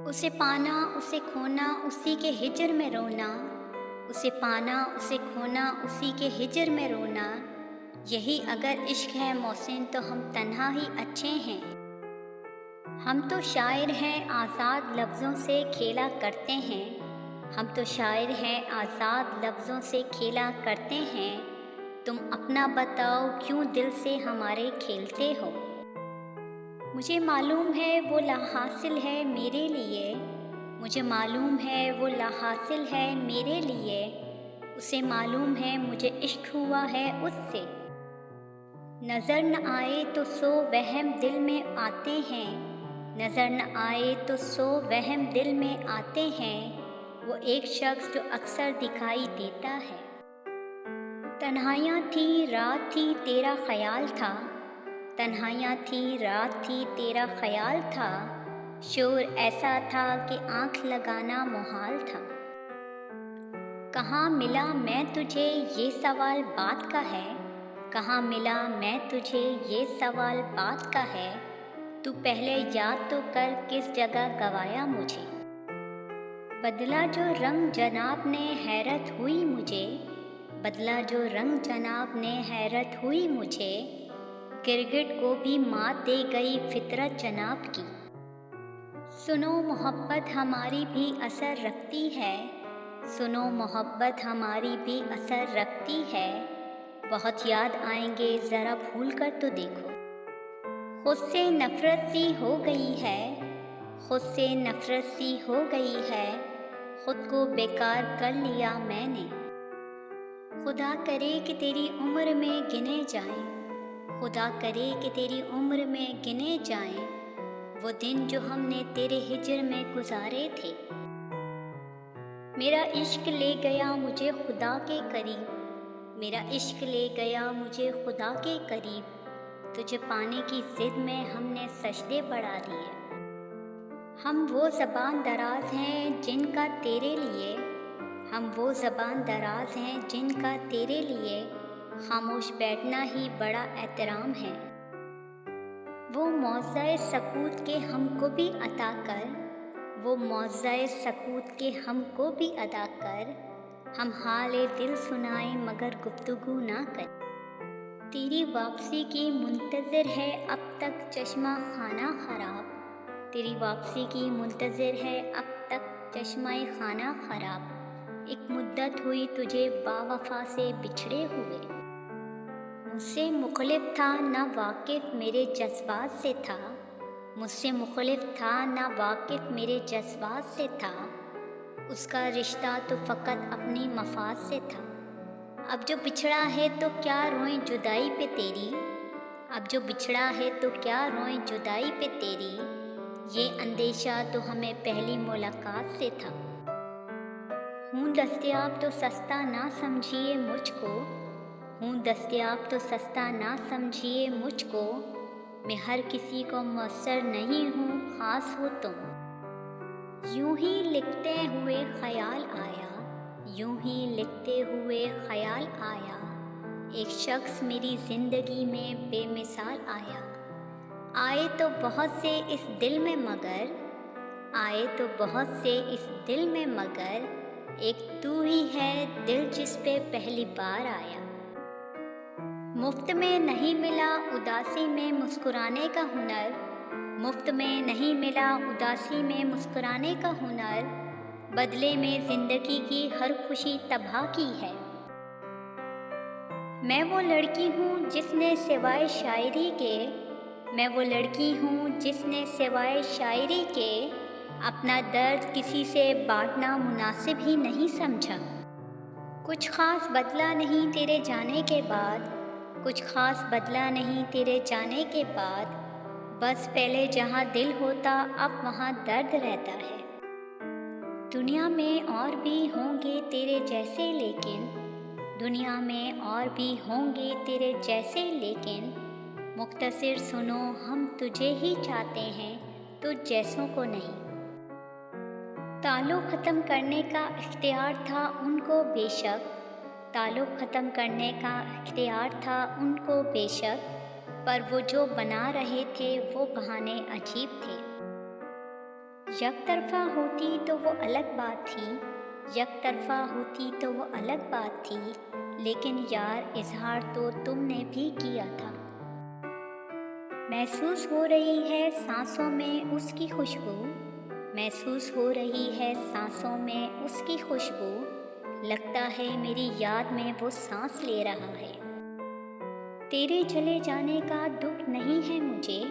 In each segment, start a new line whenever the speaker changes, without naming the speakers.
اسے پانا اسے کھونا اسی کے ہجر میں رونا، اسے پانا اسے کھونا اسی کے ہجر میں رونا، یہی اگر عشق ہے محسن تو ہم تنہا ہی اچھے ہیں۔ ہم تو شاعر ہیں آزاد لفظوں سے کھیلا کرتے ہیں، ہم تو شاعر ہیں آزاد لفظوں سے کھیلا کرتے ہیں، تم اپنا بتاؤ کیوں دل سے ہمارے کھیلتے ہو؟ مجھے معلوم ہے وہ لا حاصل ہے میرے لیے، مجھے معلوم ہے وہ لا حاصل ہے میرے لیے، اسے معلوم ہے مجھے عشق ہوا ہے اس سے۔ نظر نہ آئے تو سو وہم دل میں آتے ہیں، نظر نہ آئے تو سو وہم دل میں آتے ہیں، وہ ایک شخص جو اکثر دکھائی دیتا ہے۔ تنہائیاں تھی رات تھی تیرا خیال تھا، تنہائیاں تھی رات تھی تیرا خیال تھا، شور ایسا تھا کہ آنکھ لگانا محال تھا۔ کہاں ملا میں تجھے یہ سوال بات کا ہے، کہاں ملا میں تجھے یہ سوال بات کا ہے، تو پہلے یاد تو کر کس جگہ گوایا مجھے۔ بدلا جو رنگ جناب نے حیرت ہوئی مجھے، بدلا جو رنگ جناب نے حیرت ہوئی مجھے، گرگٹ کو بھی مات دے گئی فطرت جناب کی۔ سنو محبت ہماری بھی اثر رکھتی ہے، سنو محبت ہماری بھی اثر رکھتی ہے، بہت یاد آئیں گے ذرا بھول کر تو دیکھو۔ خود سے نفرت سی ہو گئی ہے، خود سے نفرت سی ہو گئی ہے، خود کو بیکار کر لیا میں نے۔ خدا کرے کہ تیری عمر میں گنے جائیں، خدا کرے کہ تیری عمر میں گنے جائیں، وہ دن جو ہم نے تیرے ہجر میں گزارے تھے۔ میرا عشق لے گیا مجھے خدا کے قریب، میرا عشق لے گیا مجھے خدا کے قریب، تجھے پانے کی ضد میں ہم نے سجدے بڑھا دیے۔ ہم وہ زبان دراز ہیں جن کا تیرے لیے، ہم وہ زبان دراز ہیں جن کا تیرے لیے، خاموش بیٹھنا ہی بڑا احترام ہے۔ وہ معجزۂ سکوت کے ہم کو بھی عطا کر، وہ معجزۂ سکوت کے ہم کو بھی عطا کر، ہم حال دل سنائیں مگر گفتگو نہ کریں۔ تیری واپسی کی منتظر ہے اب تک چشمہ خانہ خراب، تیری واپسی کی منتظر ہے اب تک چشمہ خانہ خراب، ایک مدت ہوئی تجھے با وفا سے بچھڑے ہوئے۔ مجھ سے مخالف تھا نہ واقف میرے جذبات سے تھا، مجھ سے مخالف تھا نہ واقف میرے جذبات سے تھا، اس کا رشتہ تو فقط اپنی مفاد سے تھا۔ اب جو بچھڑا ہے تو کیا روئیں جدائی پہ تیری، اب جو بچھڑا ہے تو کیا روئیں جدائی پہ تیری، یہ اندیشہ تو ہمیں پہلی ملاقات سے تھا۔ ہوں دستیاب تو سستا نہ سمجھیے مجھ کو، ہوں دستیاب تو سستا نہ سمجھیے مجھ کو، میں ہر کسی کو میسر نہیں ہوں خاص ہو تم۔ یوں ہی لکھتے ہوئے خیال آیا، یوں ہی لکھتے ہوئے خیال آیا، ایک شخص میری زندگی میں بے مثال آیا، آئے تو بہت سے اس دل میں مگر، آئے تو بہت سے اس دل میں مگر، ایک تو ہی ہے دل جس پہ پہلی بار آیا۔ مفت میں نہیں ملا اداسی میں مسکرانے کا ہنر، مفت میں نہیں ملا اداسی میں مسکرانے کا ہنر، بدلے میں زندگی کی ہر خوشی تباہ کی ہے۔ میں وہ لڑکی ہوں جس نے سوائے شاعری کے، میں وہ لڑکی ہوں جس نے سوائے شاعری کے، اپنا درد کسی سے بانٹنا مناسب ہی نہیں سمجھا۔ کچھ خاص بدلا نہیں تیرے جانے کے بعد، کچھ خاص بدلا نہیں تیرے جانے کے بعد، بس پہلے جہاں دل ہوتا اب وہاں درد رہتا ہے۔ دنیا میں اور بھی ہوں گے تیرے جیسے لیکن، دنیا میں اور بھی ہوں گے تیرے جیسے لیکن، مختصر سنو ہم تجھے ہی چاہتے ہیں تجھ جیسوں کو نہیں۔ تعلق ختم کرنے کا اختیار تھا ان کو بے شک، تعلق ختم کرنے کا اختیار تھا ان کو بے شک، پر وہ جو بنا رہے تھے وہ بہانے عجیب تھے۔ یک طرفہ ہوتی تو وہ الگ بات تھی، یک طرفہ ہوتی تو وہ الگ بات تھی، لیکن یار اظہار تو تم نے بھی کیا تھا۔ محسوس ہو رہی ہے سانسوں میں اس کی خوشبو، محسوس ہو رہی ہے سانسوں میں اس کی خوشبو، لگتا ہے میری یاد میں وہ سانس لے رہا ہے۔ تیرے چلے جانے کا دکھ نہیں ہے مجھے،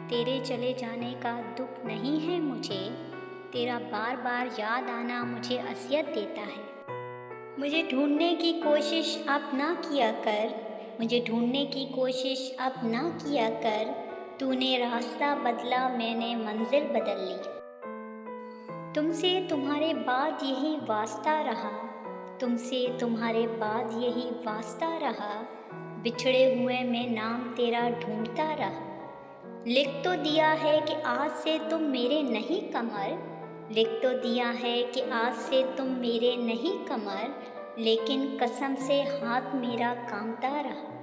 تیرے چلے جانے کا دکھ نہیں ہے مجھے، تیرا بار بار یاد آنا مجھے اذیت دیتا ہے۔ مجھے ڈھونڈنے کی کوشش اب نہ کیا کر، مجھے ڈھونڈنے کی کوشش اب نہ کیا کر، تو نے راستہ بدلا میں نے منزل بدل لی۔ تم سے تمہارے بعد یہی واسطہ رہا، تم سے تمہارے بعد یہی واسطہ رہا، بچھڑے ہوئے میں نام تیرا ڈھونڈتا رہا۔ لکھ تو دیا ہے کہ آج سے تم میرے نہیں قمر، لکھ تو دیا ہے کہ آج سے تم میرے نہیں قمر، لیکن قسم سے ہاتھ میرا کانپتا رہا۔